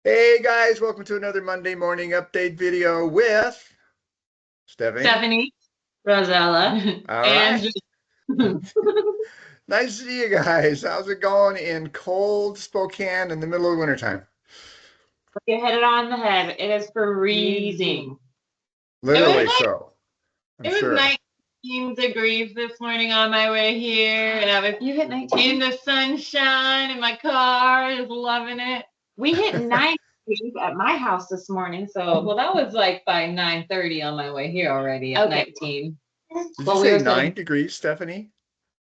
Hey guys, welcome to another Monday morning update video with Steffani. Stephanie, Rozella, All right. and Nice to see you guys. How's it going in cold Spokane in the middle of wintertime? you hit it on the head. It is freezing. It was Literally like so, I'm it was sure. 19 degrees this morning on my way here, and I was You hit 19? in the sunshine in my car, just loving it. We hit 9 degrees at my house this morning, so Well, that was like by 9:30 on my way here already at Okay. 19. Did you well, we say were 9 degrees, Stephanie?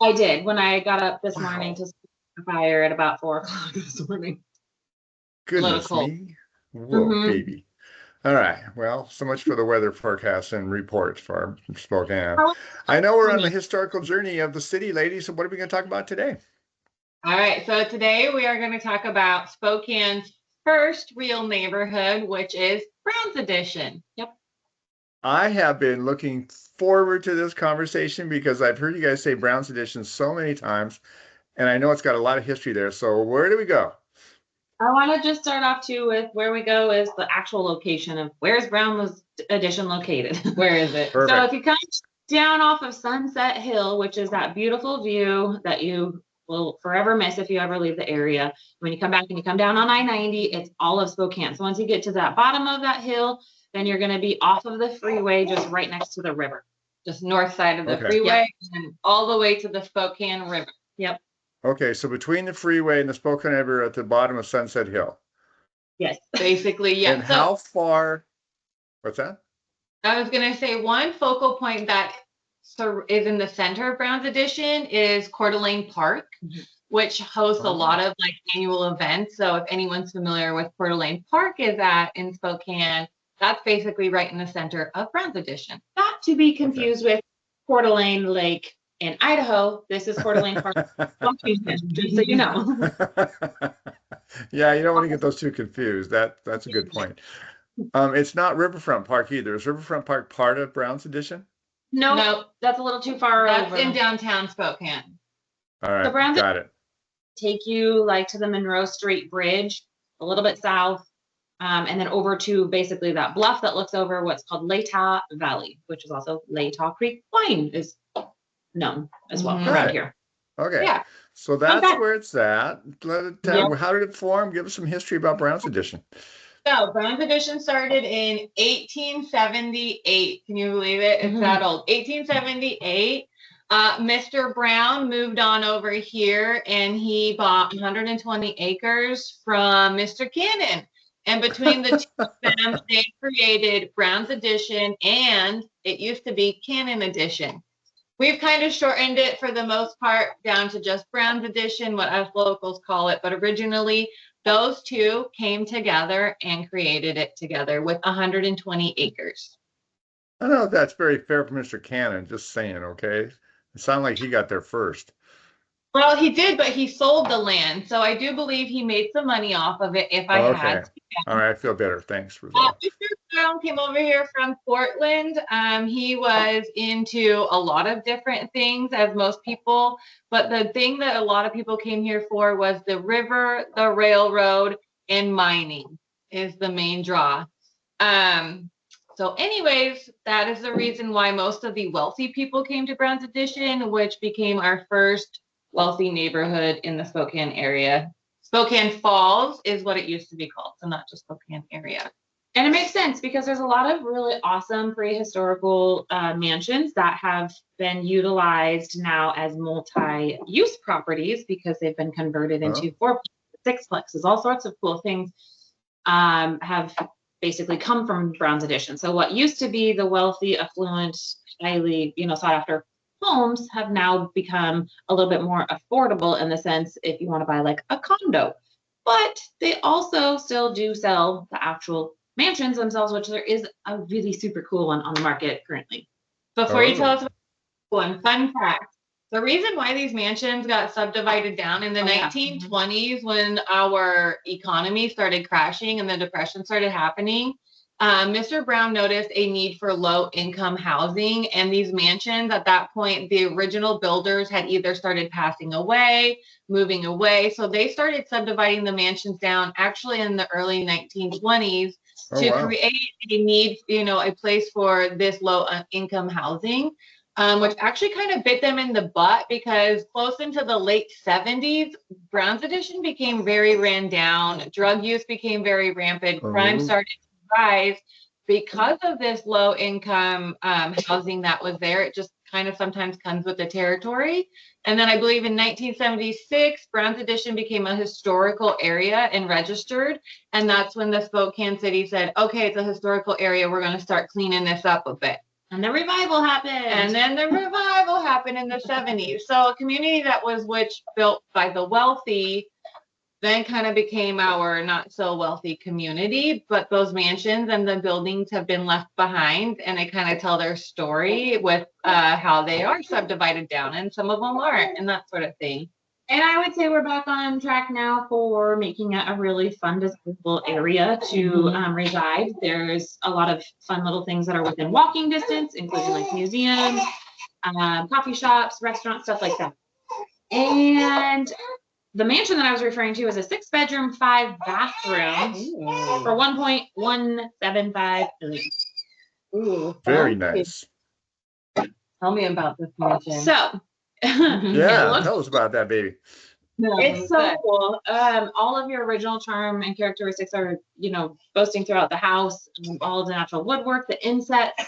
I did when I got up this morning Wow. to start the fire at about 4 o'clock this morning. A little Goodness cold. me. Whoa, Mm-hmm. baby. All right. Well, so much for the weather forecast and reports for Spokane. How I know we're on the funny. historical journey of the city, ladies. So what are we going to talk about today? All right, so today we are going to talk about Spokane's first real neighborhood, which is Brown's Addition. Yep. I have been looking forward to this conversation because I've heard you guys say Brown's Edition so many times, and I know it's got a lot of history there. So where do we go? I want to just start off too with where we go is the actual location of where's Brown's Addition located. Where is it? So if Perfect. you come down off of Sunset Hill, which is that beautiful view that you will forever miss if you ever leave the area. When you come back and you come down on I-90, it's all of Spokane. So once you get to that bottom of that hill, then you're going to be off of the freeway just right next to the river. Just north side of the Okay. freeway and all the way to the Spokane River. Yep. Okay. So between the freeway and the Spokane River at the bottom of Sunset Hill. Yes. Basically, yeah. And So how far? What's that? I was going to say one focal point that is in the center of Brown's Addition is Coeur d'Alene Park, which hosts a lot Oh, of like annual events. So if anyone's familiar with Coeur d'Alene Park is at in Spokane, that's basically right in the center of Brown's Addition. Not to be okay. confused with Coeur d'Alene Lake in Idaho. This is Coeur d'Alene Park, Washington, just so you know. Yeah, you don't want to get those two confused. That's a good point. It's not Riverfront Park either. Is Riverfront Park part of Brown's Edition? No, No, that's a little too far that's over. in downtown Spokane. All So right, Brown's got it. take you like to the Monroe Street Bridge, a little bit south, and then over to basically that bluff that looks over what's called Latah Valley, which is also Latah Creek Plain is known as well Mhm. around Right. here. Okay. Yeah, So not that's bad. where it's at. Yep. How did it form? Give us some history about Brown's Edition. So Brown's Addition started in 1878. Can you believe it? It's that old. 1878. Mr. Brown moved on over here and he bought 120 acres from Mr. Cannon. And between the two of them, they created Brown's Addition and it used to be Cannon Addition. We've kind of shortened it for the most part down to just Brown's Edition, what us locals call it. But originally, those two came together and created it together with 120 acres. I don't know if that's very fair for Mr. Cannon, just saying, okay? It sounded like he got there first. Well, he did, but he sold the land. So I do believe he made some money off of it if I Okay. had to. All right, I feel better. Thanks, Rozella. Mr. Brown came over here from Portland. He was into a lot of different things, as most people. But the thing that a lot of people came here for was the river, the railroad, and mining is the main draw. Um, so, anyways, that is the reason why most of the wealthy people came to Brown's Addition, which became our first wealthy neighborhood in the Spokane area. Spokane Falls is what it used to be called, so not just Spokane area. And it makes sense because there's a lot of really awesome prehistorical mansions that have been utilized now as multi-use properties because they've been converted into Oh, fourplexes, sixplexes, all sorts of cool things have basically come from Brown's Addition. So what used to be the wealthy, affluent, highly, sought after homes have now become a little bit more affordable in the sense if you want to buy like a condo. But they also still do sell the actual mansions themselves, which there is a really super cool one on the market currently. Before you tell oh, us about one fun fact, the reason why these mansions got subdivided down in the 1920s when our economy started crashing and the depression started happening, Mr. Brown noticed a need for low-income housing, and these mansions at that point, the original builders had either started passing away, moving away, so they started subdividing the mansions down actually in the early 1920s to create a need, a place for this low-income housing. Which actually kind of bit them in the butt because close into the late 70s, Brown's Addition became very ran down. Drug use became very rampant. Crime started to rise because of this low income housing that was there. It just kind of sometimes comes with the territory. And then I believe in 1976, Brown's Addition became a historical area and registered. And that's when the Spokane city said, okay, it's a historical area. We're going to start cleaning this up a bit. And the revival happened. And then the revival happened in the 70s. So a community that was built by the wealthy then kind of became our not so wealthy community. But those mansions and the buildings have been left behind, and they kind of tell their story with how they are subdivided down, and some of them aren't, and that sort of thing. And I would say we're back on track now for making it a really fun, desirable area to reside. There's a lot of fun little things that are within walking distance, including like museums, coffee shops, restaurants, stuff like that. And the mansion that I was referring to is a 6-bedroom, 5-bathroom for $1.175 billion. Ooh, Very nice. Tell me about this mansion. So, yeah, tell us about that, baby. It's so cool. All of your original charm and characteristics are, boasting throughout the house. All the natural woodwork, the insets.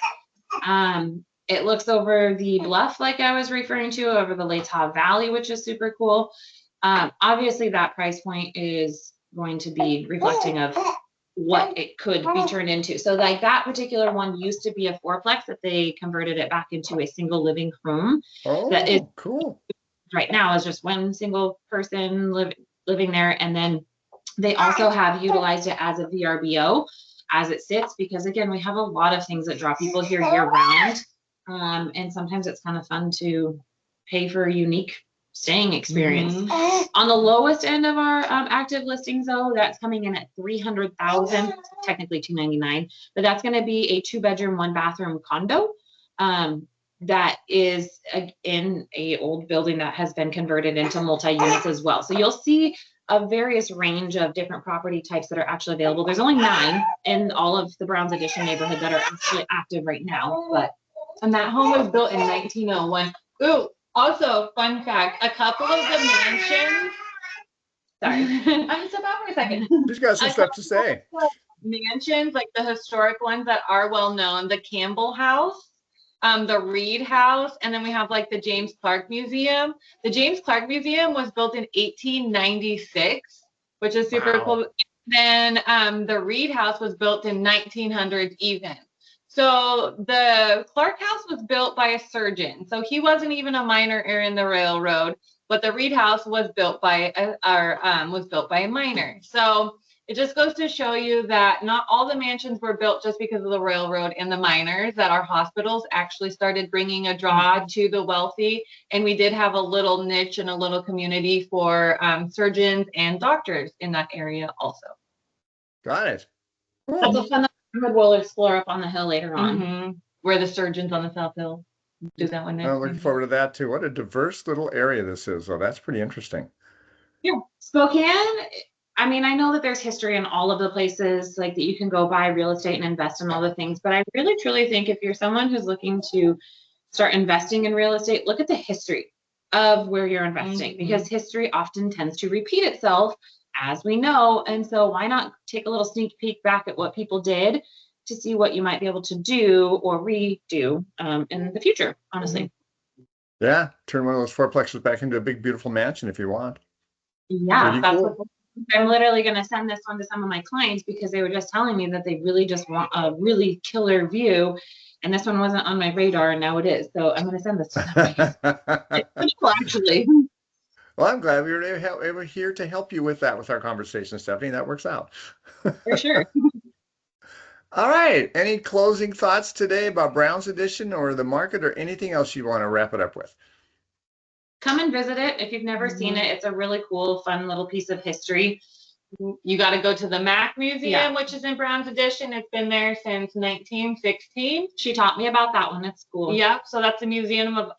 It looks over the bluff, like I was referring to, over the Latah Valley, which is super cool. Obviously, that price point is going to be reflecting of what it could be turned into. So like that particular one used to be a 4-plex that they converted it back into a single living home. Oh, that is cool. Right now is just one single person living there. And then they also have utilized it as a VRBO as it sits, because again, we have a lot of things that draw people here year round. And sometimes it's kind of fun to pay for a unique staying experience. On the lowest end of our active listings, though, that's coming in at $300,000, technically $299, but that's going to be a 2-bedroom, 1-bathroom condo that is in a old building that has been converted into multi-units as well. So you'll see a various range of different property types that are actually available. There's only 9 in all of the Brown's Addition neighborhood that are actually active right now. And that home was built in 1901. Ooh. Also, fun fact, a couple of the mansions. Sorry, I'm step out for a second. Just got some stuff to say. Mansions, like the historic ones that are well known, the Campbell House, the Reed House, and then we have like the James Clark Museum. The James Clark Museum was built in 1896, which is super cool. Then the Reed House was built in 1900 even. So the Clark House was built by a surgeon. So he wasn't even a miner in the railroad, but the Reed House was built by a miner. So it just goes to show you that not all the mansions were built just because of the railroad and the miners, that our hospitals actually started bringing a draw to the wealthy. And we did have a little niche and a little community for surgeons and doctors in that area also. Got it. Cool. That's a fun we'll explore up on the hill later on. Where the surgeons on the South Hill do that one next. I'm looking forward to that too. What a diverse little area this is. Oh, that's pretty interesting. Yeah, Spokane. I mean, I know that there's history in all of the places like that you can go buy real estate and invest in all the things, but I really truly think if you're someone who's looking to start investing in real estate, look at the history of where you're investing, because history often tends to repeat itself, as we know. And so why not take a little sneak peek back at what people did to see what you might be able to do or redo in the future, honestly. Yeah, turn one of those 4-plexes back into a big, beautiful mansion if you want. Yeah, that's cool. I'm literally going to send this one to some of my clients because they were just telling me that they really just want a really killer view. And this one wasn't on my radar, and now it is. So I'm going to send this to them. It's pretty cool, actually. Well, I'm glad we were here to help you with that, with our conversation, Stephanie. That works out. For sure. All right. Any closing thoughts today about Brown's Addition or the market, or anything else you want to wrap it up with? Come and visit it if you've never seen it. It's a really cool, fun little piece of history. You got to go to the Mac Museum, Yeah. which is in Brown's Addition. It's been there since 1916. She taught me about that one at school. Yep. So that's a museum of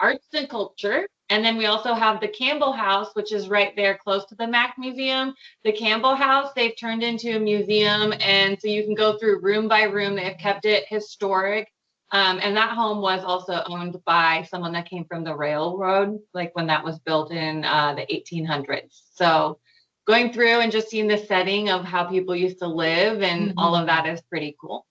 arts and culture. And then we also have the Campbell House, which is right there close to the Mac Museum. The Campbell House, they've turned into a museum. And so you can go through room by room. They've kept it historic. And that home was also owned by someone that came from the railroad, like when that was built in the 1800s. So going through and just seeing the setting of how people used to live and all of that is pretty cool.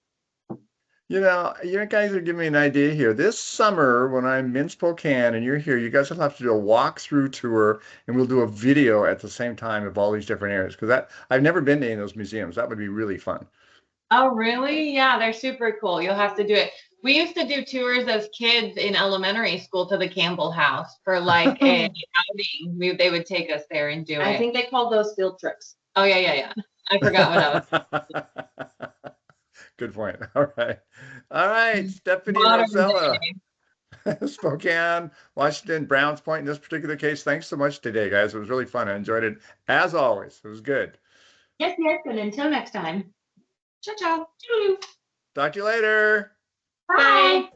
You guys are giving me an idea here. This summer, when I'm in Spokane and you're here, you guys will have to do a walkthrough tour, and we'll do a video at the same time of all these different areas. Because I've never been to any of those museums. That would be really fun. Oh, really? Yeah, they're super cool. You'll have to do it. We used to do tours as kids in elementary school to the Campbell House for like a outing. They would take us there and do it. I think they called those field trips. Oh, yeah. I forgot what I was. Good point. All right. Steffani Rozella, Spokane, Washington, Browns Point in this particular case. Thanks so much today, guys. It was really fun. I enjoyed it as always. It was good. Yes. And until next time. Ciao. Talk to you later. Bye.